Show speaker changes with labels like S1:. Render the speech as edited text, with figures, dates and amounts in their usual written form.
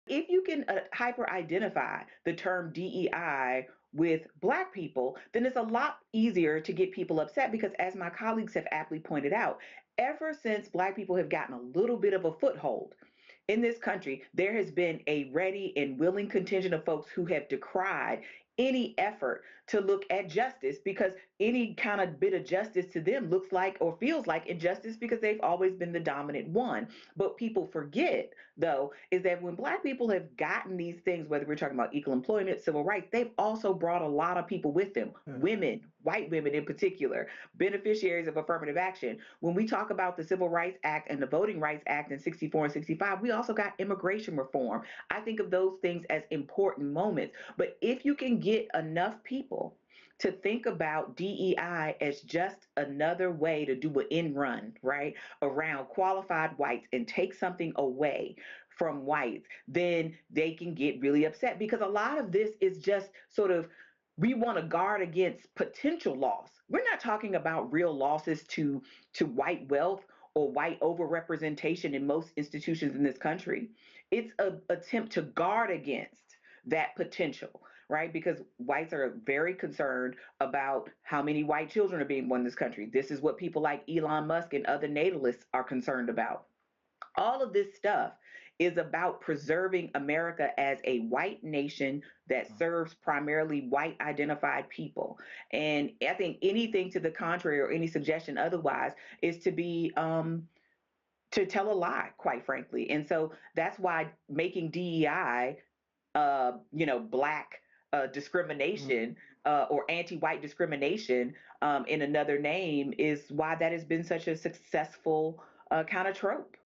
S1: If you can hyper identify the term DEI with Black people, then it's a lot easier to get people upset because, as my colleagues have aptly pointed out, ever since Black people have gotten a little bit of a foothold in this country, there has been a ready and willing contingent of folks who have decried any effort to look at justice because any kind of bit of justice to them looks like or feels like injustice because they've always been the dominant one. But people forget, though, is that when Black people have gotten these things, whether we're talking about equal employment, civil rights, they've also brought a lot of people with them, women, white women in particular, beneficiaries of affirmative action. When we talk about the Civil Rights Act and the Voting Rights Act in 64 and 65, we also got immigration reform. I think of those things as important moments. But if you can get enough people to think about DEI as just another way to do an end run, right, around qualified whites and take something away from whites, then they can get really upset because a lot of this is just sort of we want to guard against potential loss. We're not talking about real losses to white wealth or white overrepresentation in most institutions in this country. It's an attempt to guard against that potential, right? Because whites are very concerned about how many white children are being born in this country. This is what people like Elon Musk and other natalists are concerned about. All of this stuff is about preserving America as a white nation that serves primarily white identified people. And I think anything to the contrary or any suggestion otherwise is to be to tell a lie, quite frankly. And so that's why making DEI Black discrimination or anti-white discrimination in another name is why that has been such a successful kind of trope.